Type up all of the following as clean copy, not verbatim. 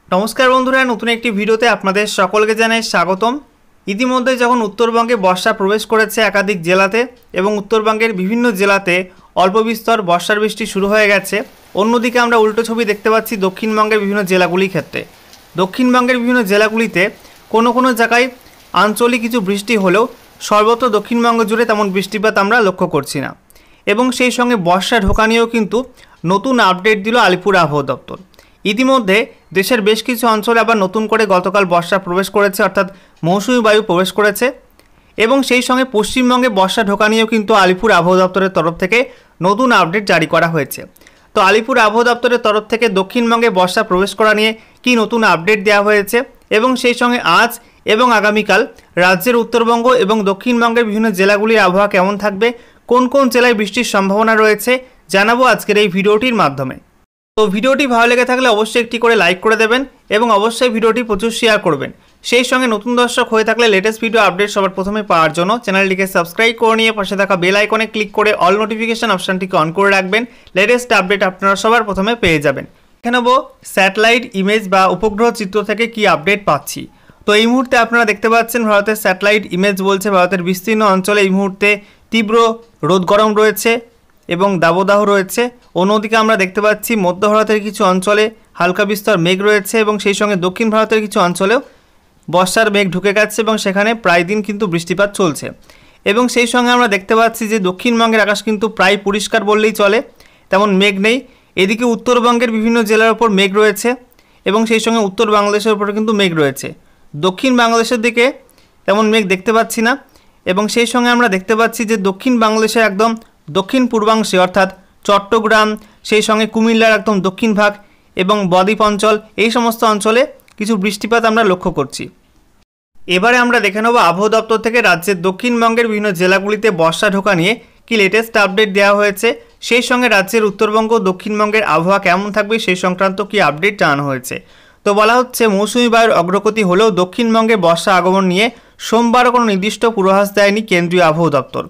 नमस्कार बंधुरा नतून एक भिडियोते आपनादेर सकलके जानाई स्वागतम। इतिमध्ये जखन उत्तरबंगे बर्षा प्रवेश करेছে एकाधिक জেলাতে এবং उत्तरबंगের বিভিন্ন জেলাতে অল্প বিস্তর বর্ষার বৃষ্টি শুরু হয়ে গেছে। অন্যদিকে আমরা উল্টো ছবি দেখতে পাচ্ছি দক্ষিণবঙ্গের বিভিন্ন জেলাগুলির ক্ষেত্রে। দক্ষিণবঙ্গের বিভিন্ন জেলাগুলিতে কোনো কোনো জায়গায় আঞ্চলিক কিছু বৃষ্টি হলেও সর্বত্র দক্ষিণবঙ্গ জুড়ে তেমন বৃষ্টিপাত আমরা লক্ষ্য করছি না। এবং সেই সঙ্গে বর্ষা ঢোকা নিয়েও কিন্তু নতুন আপডেট দিল আলিপুর আবহাওয়া দপ্তর। ইতিমধ্যে দেশের বেশ কিছু অঞ্চলে আবার নতুন করে গতকাল বর্ষা প্রবেশ করেছে, অর্থাৎ মৌসুমি বায়ু প্রবেশ করেছে এবং সেই সঙ্গে পশ্চিমবঙ্গে বর্ষা ঢোকা নিয়েও কিন্তু আলিপুর আবহাওয়া দপ্তরের তরফ থেকে নতুন আপডেট জারি করা হয়েছে। তো আলিপুর আবহাওয়া দপ্তরের তরফ থেকে দক্ষিণবঙ্গে বর্ষা প্রবেশ করা নিয়ে কি নতুন আপডেট দেওয়া হয়েছে এবং সেই সঙ্গে আজ এবং আগামীকাল রাজ্যের উত্তরবঙ্গ এবং দক্ষিণবঙ্গের বিভিন্ন জেলাগুলির আবহাওয়া কেমন থাকবে, কোন কোন জেলায় বৃষ্টির সম্ভাবনা রয়েছে জানাবো আজকের এই ভিডিওটির মাধ্যমে। তো ভিডিওটি ভালো লেগে থাকলে অবশ্যই একটি করে লাইক করে দেবেন এবং অবশ্যই ভিডিওটি প্রচুর শেয়ার করবেন। সেই সঙ্গে নতুন দর্শক হয়ে থাকলে লেটেস্ট ভিডিও আপডেট সবার প্রথমে পাওয়ার জন্য চ্যানেলটিকে সাবস্ক্রাইব করে নিয়ে পাশে থাকা বেল আইকনে ক্লিক করে অল নোটিফিকেশন অপশনটিকে অন করে রাখবেন। লেটেস্ট আপডেট আপনারা সবার প্রথমে পেয়ে যাবেন। দেখে নেব স্যাটেলাইট ইমেজ বা উপগ্রহ চিত্র থেকে কি আপডেট পাচ্ছি। তো এই মুহূর্তে আপনারা দেখতে পাচ্ছেন ভারতের স্যাটেলাইট ইমেজ বলছে ভারতের বিস্তীর্ণ অঞ্চলে এই মুহূর্তে তীব্র রোদ গরম রয়েছে এবং দাবদাহ রয়েছে। অন্যদিকে আমরা দেখতে পাচ্ছি মধ্য ভারতের কিছু অঞ্চলে হালকা বিস্তর মেঘ রয়েছে এবং সেই সঙ্গে দক্ষিণ ভারতের কিছু অঞ্চলেও বর্ষার মেঘ ঢুকে গেছে এবং সেখানে প্রায় দিন কিন্তু বৃষ্টিপাত চলছে। এবং সেই সঙ্গে আমরা দেখতে পাচ্ছি যে দক্ষিণবঙ্গের আকাশ কিন্তু প্রায় পরিষ্কার বললেই চলে, তেমন মেঘ নেই। এদিকে উত্তরবঙ্গের বিভিন্ন জেলার ওপর মেঘ রয়েছে এবং সেই সঙ্গে উত্তর বাংলাদেশের ওপরে কিন্তু মেঘ রয়েছে। দক্ষিণ বাংলাদেশের দিকে তেমন মেঘ দেখতে পাচ্ছি না এবং সেই সঙ্গে আমরা দেখতে পাচ্ছি যে দক্ষিণ বাংলাদেশের একদম দক্ষিণ পূর্বাংশে অর্থাৎ চট্টগ্রাম, সেই সঙ্গে কুমিল্লার একদম দক্ষিণ ভাগ এবং বদ্বীপ অঞ্চল, এই সমস্ত অঞ্চলে কিছু বৃষ্টিপাত আমরা লক্ষ্য করছি। এবারে আমরা দেখে নেব আবহাওয়া দপ্তর থেকে রাজ্যের দক্ষিণবঙ্গের বিভিন্ন জেলাগুলিতে বর্ষা ঢোকা নিয়ে কি লেটেস্ট আপডেট দেওয়া হয়েছে, সেই সঙ্গে রাজ্যের উত্তরবঙ্গ দক্ষিণবঙ্গের আবহাওয়া কেমন থাকবে সেই সংক্রান্ত কি আপডেট জানানো হয়েছে। তো বলা হচ্ছে মৌসুমি বায়ুর অগ্রগতি হলেও দক্ষিণবঙ্গে বর্ষা আগমন নিয়ে সোমবার কোনো নির্দিষ্ট পূর্বাভাস দেয়নি কেন্দ্রীয় আবহাওয়া দপ্তর।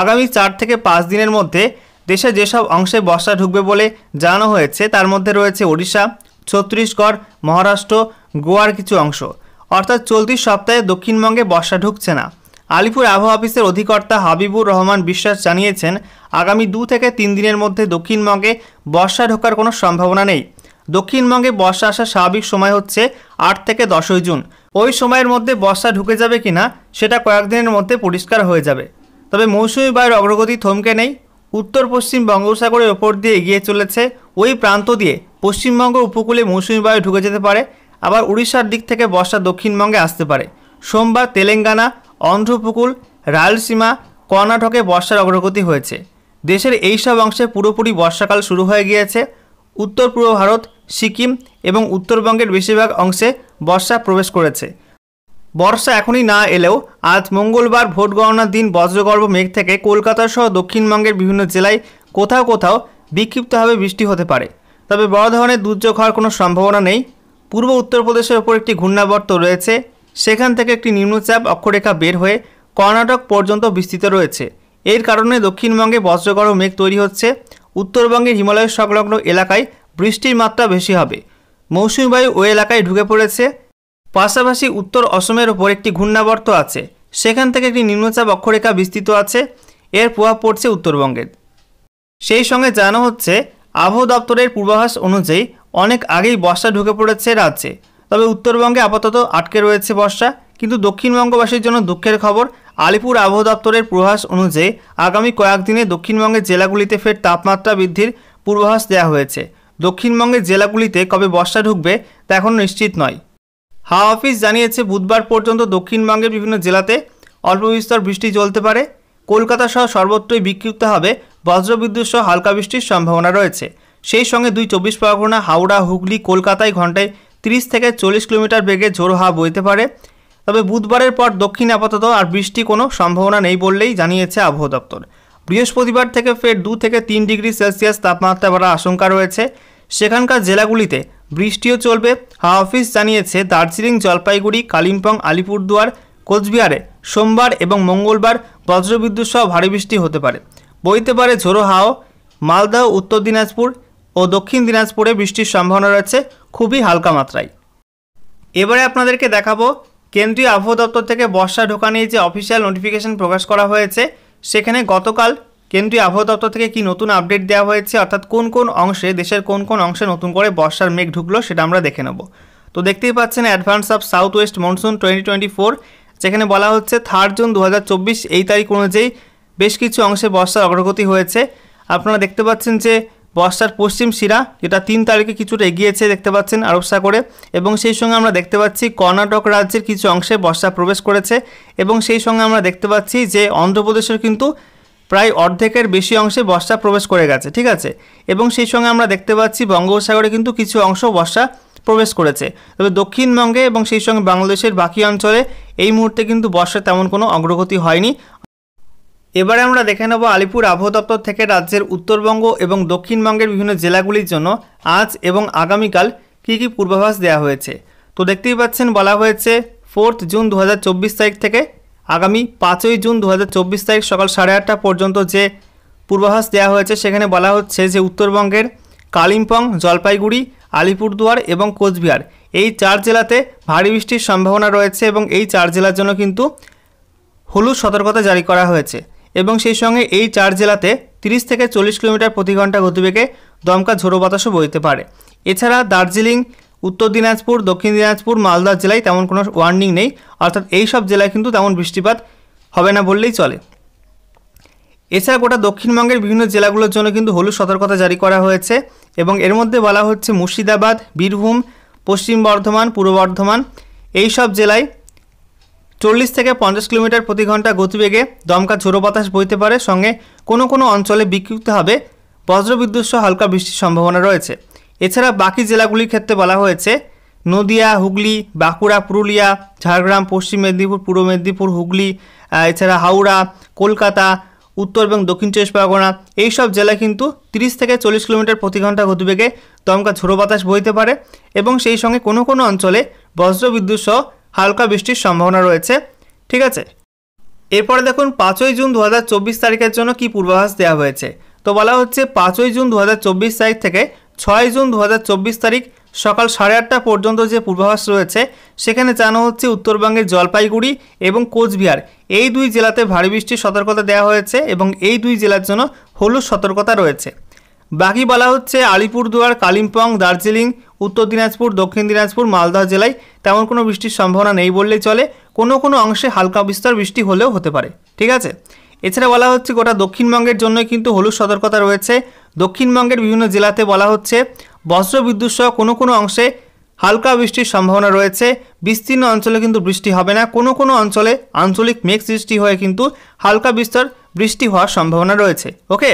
আগামী 4 থেকে 5 দিনের মধ্যে দেশে যেসব অংশে বর্ষা ঢুকবে বলে জানানো হয়েছে তার মধ্যে রয়েছে ওড়িশা, ছত্তিশগড়, মহারাষ্ট্র, গোয়ার কিছু অংশ। অর্থাৎ চলতি সপ্তাহে দক্ষিণবঙ্গে বর্ষা ঢুকছে না। আলিপুর আবহাওয়া অফিসের অধিকর্তা হাবিবুর রহমান বিশ্বাস জানিয়েছেন আগামী 2 থেকে 3 দিনের মধ্যে দক্ষিণবঙ্গে বর্ষা ঢোকার কোনো সম্ভাবনা নেই। দক্ষিণবঙ্গে বর্ষা আসার স্বাভাবিক সময় হচ্ছে 8 থেকে 10 জুন। ওই সময়ের মধ্যে বর্ষা ঢুকে যাবে কিনা সেটা কয়েকদিনের মধ্যে পরিষ্কার হয়ে যাবে। তবে মৌসুমি বায়ুর অগ্রগতি থমকে নেই। উত্তর পশ্চিম বঙ্গোপসাগরের ওপর দিয়ে এগিয়ে চলেছে। ওই প্রান্ত দিয়ে পশ্চিমবঙ্গ উপকূলে মৌসুমি বায়ু ঢুকে যেতে পারে। আবার উড়িষ্যার দিক থেকে বর্ষা দক্ষিণবঙ্গে আসতে পারে। সোমবার তেলেঙ্গানা, অন্ধ্র উপকূল, রায়লসীমা, কর্ণাটকে বর্ষার অগ্রগতি হয়েছে। দেশের এই সব অংশে পুরোপুরি বর্ষাকাল শুরু হয়ে গিয়েছে। উত্তর পূর্ব ভারত, সিকিম এবং উত্তরবঙ্গের বেশিরভাগ অংশে বর্ষা প্রবেশ করেছে। বর্ষা এখনই না এলেও আজ মঙ্গলবার ভোট গণনার দিন বজ্রগর্ভ মেঘ থেকে কলকাতা সহ দক্ষিণবঙ্গের বিভিন্ন জেলায় কোথাও কোথাও বিক্ষিপ্তভাবে বৃষ্টি হতে পারে। তবে বড় ধরনের দুর্যোগ হওয়ার কোনো সম্ভাবনা নেই। পূর্ব উত্তরপ্রদেশের ওপর একটি ঘূর্ণাবর্ত রয়েছে, সেখান থেকে একটি নিম্নচাপ অক্ষরেখা বের হয়ে কর্ণাটক পর্যন্ত বিস্তৃত রয়েছে। এর কারণে দক্ষিণবঙ্গে বজ্রগর্ভ মেঘ তৈরি হচ্ছে। উত্তরবঙ্গের হিমালয় সংলগ্ন এলাকায় বৃষ্টির মাত্রা বেশি হবে। মৌসুমি বায়ু ওই এলাকায় ঢুকে পড়েছে। পাশাপাশি উত্তর অসমের ওপর একটি ঘূর্ণাবর্ত আছে, সেখান থেকে একটি নিম্নচাপ অক্ষরেখা বিস্তৃত আছে। এর প্রভাব পড়ছে উত্তরবঙ্গে। সেই সঙ্গে জানানো হচ্ছে আবহাওয়া দপ্তরের পূর্বাভাস অনুযায়ী অনেক আগেই বর্ষা ঢুকে পড়েছে রাজ্যে। তবে উত্তরবঙ্গে আপাতত আটকে রয়েছে বর্ষা, কিন্তু দক্ষিণবঙ্গবাসীর জন্য দুঃখের খবর। আলিপুর আবহাওয়া দপ্তরের পূর্বাভাস অনুযায়ী আগামী কয়েকদিনে দক্ষিণবঙ্গের জেলাগুলিতে ফের তাপমাত্রা বৃদ্ধির পূর্বাভাস দেওয়া হয়েছে। দক্ষিণবঙ্গের জেলাগুলিতে কবে বর্ষা ঢুকবে তা এখনও নিশ্চিত নয়। হাওয়া অফিস জানিয়েছে বুধবার পর্যন্ত দক্ষিণবঙ্গের বিভিন্ন জেলাতে অল্প বিস্তর বৃষ্টি চলতে পারে। কলকাতা সহ সর্বত্রই বিক্ষিপ্ত হবে বজ্রবিদ্যুৎ সহ হালকা বৃষ্টির সম্ভাবনা রয়েছে। সেই সঙ্গে 2 চব্বিশ পরগনা, হাওড়া, হুগলি, কলকাতায় ঘন্টায় 30 থেকে 40 কিলোমিটার বেগে ঝোড়ো হাওয়া বইতে পারে। তবে বুধবারের পর দক্ষিণে আপাতত আর বৃষ্টি কোনো সম্ভাবনা নেই বললেই জানিয়েছে আবহাওয়া দপ্তর। বৃহস্পতিবার থেকে ফের 2 থেকে 3 ডিগ্রি সেলসিয়াস তাপমাত্রা বাড়ার আশঙ্কা রয়েছে। সেখানকার জেলাগুলিতে বৃষ্টিও চলবে। হাওয়া অফিস জানিয়েছে দার্জিলিং, জলপাইগুড়ি, কালিম্পং, আলিপুরদুয়ার, কোচবিহারে সোমবার এবং মঙ্গলবার বজ্রবিদ্যুৎ সহ ভারী বৃষ্টি হতে পারে। বইতে পারে ঝোড়ো হাওয়া। মালদহ, উত্তর দিনাজপুর ও দক্ষিণ দিনাজপুরে বৃষ্টির সম্ভাবনা রয়েছে খুবই হালকা মাত্রায়। এবারে আপনাদেরকে দেখাবো কেন্দ্রীয় আবহাওয়া দপ্তর থেকে বর্ষা ঢোকা নিয়ে যে অফিসিয়াল নোটিফিকেশন প্রকাশ করা হয়েছে, সেখানে গতকাল কেন্দ্রীয় আবহাওয়া দপ্তর থেকে কি নতুন আপডেট দেওয়া হয়েছে, অর্থাৎ কোন কোন অংশে, দেশের কোন কোন অংশে নতুন করে বর্ষার মেঘ ঢুকলো সেটা আমরা দেখে নেব। তো দেখতেই পাচ্ছেন advance of south West monsoon 2024, যেখানে বলা হচ্ছে 3 জুন 2024 এই তারিখ অনুযায়ী বেশ কিছু অংশে বর্ষার অগ্রগতি হয়েছে। আপনারা দেখতে পাচ্ছেন যে বর্ষার পশ্চিম শিরা, যেটা 3 তারিখে কিছুটা এগিয়েছে দেখতে পাচ্ছেন আরব সাগরে, এবং সেই সঙ্গে আমরা দেখতে পাচ্ছি কর্ণাটক রাজ্যের কিছু অংশে বর্ষা প্রবেশ করেছে, এবং সেই সঙ্গে আমরা দেখতে পাচ্ছি যে অন্ধ্রপ্রদেশের কিন্তু প্রায় অর্ধেকের বেশি অংশে বর্ষা প্রবেশ করে গেছে, ঠিক আছে। এবং সেই সঙ্গে আমরা দেখতে পাচ্ছি বঙ্গোপসাগরে কিন্তু কিছু অংশ বর্ষা প্রবেশ করেছে। তবে দক্ষিণবঙ্গে এবং সেই সঙ্গে বাংলাদেশের বাকি অঞ্চলে এই মুহূর্তে কিন্তু বর্ষা তেমন কোনো অগ্রগতি হয়নি। এবারে আমরা দেখে নেব আলিপুর আবহাওয়া দপ্তর থেকে রাজ্যের উত্তরবঙ্গ এবং দক্ষিণবঙ্গের বিভিন্ন জেলাগুলির জন্য আজ এবং আগামীকাল কী কী পূর্বাভাস দেওয়া হয়েছে। তো দেখতেই পাচ্ছেন বলা হয়েছে 4 জুন 2024 তারিখ থেকে আগামী 5 জুন 2024 তারিখ সকাল 8:30 পর্যন্ত যে পূর্বাভাস দেওয়া হয়েছে, সেখানে বলা হচ্ছে যে উত্তরবঙ্গের কালিম্পং, জলপাইগুড়ি, আলিপুরদুয়ার এবং কোচবিহার এই 4 জেলাতে ভারী বৃষ্টির সম্ভাবনা রয়েছে, এবং এই 4 জেলার জন্য কিন্তু হলুদ সতর্কতা জারি করা হয়েছে। এবং সেই সঙ্গে এই 4 জেলাতে 30 থেকে 40 কিলোমিটার প্রতি ঘন্টা গতিবেগে দমকা ঝোড়ো বাতাসও বইতে পারে। এছাড়া দার্জিলিং, উত্তর দিনাজপুর, দক্ষিণ দিনাজপুর, মালদা জেলায় তেমন কোনো ওয়ার্নিং নেই, অর্থাৎ এই সব জেলায় কিন্তু তেমন বৃষ্টিপাত হবে না বললেই চলে। এছাড়া গোটা দক্ষিণবঙ্গের বিভিন্ন জেলাগুলোর জন্য কিন্তু হলুদ সতর্কতা জারি করা হয়েছে, এবং এর মধ্যে বলা হচ্ছে মুর্শিদাবাদ, বীরভূম, পশ্চিম বর্ধমান, পূর্ব বর্ধমান এই সব জেলায় 40 থেকে 50 কিলোমিটার প্রতি ঘন্টা গতিবেগে দমকা ঝোড়ো বাতাস বইতে পারে, সঙ্গে কোনো কোনো অঞ্চলে বিক্ষিপ্তভাবে বজ্রবিদ্যুৎ সহ হালকা বৃষ্টির সম্ভাবনা রয়েছে। এছাড়া বাকি জেলাগুলির ক্ষেত্রে বলা হয়েছে নদিয়া, হুগলি, বাঁকুড়া, পুরুলিয়া, ঝাড়গ্রাম, পশ্চিম মেদিনীপুর, পূর্ব মেদিনীপুর, হুগলি, এছাড়া হাওড়া, কলকাতা, উত্তর এবং দক্ষিণ 24 পরগনা এই সব জেলায় কিন্তু 30 থেকে 40 কিলোমিটার প্রতি ঘন্টা গতিবেগে দমকা ঝোড়ো বাতাস বইতে পারে, এবং সেই সঙ্গে কোনো কোনো অঞ্চলে বজ্রবিদ্যুৎ সহ হালকা বৃষ্টির সম্ভাবনা রয়েছে, ঠিক আছে। এরপরে দেখুন 5 জুন 2024 তারিখের জন্য কি পূর্বাভাস দেওয়া হয়েছে। তো বলা হচ্ছে 5 জুন 2024 তারিখ থেকে 6 জুন 2024 তারিখ সকাল 8:30 পর্যন্ত যে পূর্বাভাস রয়েছে, সেখানে জানানো হচ্ছে উত্তরবঙ্গের জলপাইগুড়ি এবং কোচবিহার এই 2 জেলাতে ভারী বৃষ্টির সতর্কতা দেওয়া হয়েছে, এবং এই 2 জেলার জন্য হলুদ সতর্কতা রয়েছে। বাকি বলা হচ্ছে আলিপুরদুয়ার, কালিম্পং, দার্জিলিং, উত্তর দিনাজপুর, দক্ষিণ দিনাজপুর, মালদা জেলায় তেমন কোনো বৃষ্টির সম্ভাবনা নেই বললেই চলে, কোনো কোনো অংশে হালকা বিস্তর বৃষ্টি হলেও হতে পারে, ঠিক আছে। এছাড়া বলা হচ্ছে গোটা দক্ষিণবঙ্গের জন্যই কিন্তু হলুদ সতর্কতা রয়েছে। দক্ষিণবঙ্গের বিভিন্ন জেলাতে বলা হচ্ছে বজ্রবিদ্যুৎ সহ কোনো কোনো অংশে হালকা বৃষ্টির সম্ভাবনা রয়েছে। বিস্তীর্ণ অঞ্চলে কিন্তু বৃষ্টি হবে না, কোনো কোনো অঞ্চলে আঞ্চলিক মেঘ সৃষ্টি হয়ে কিন্তু হালকা বিস্তর বৃষ্টি হওয়ার সম্ভাবনা রয়েছে। ওকে।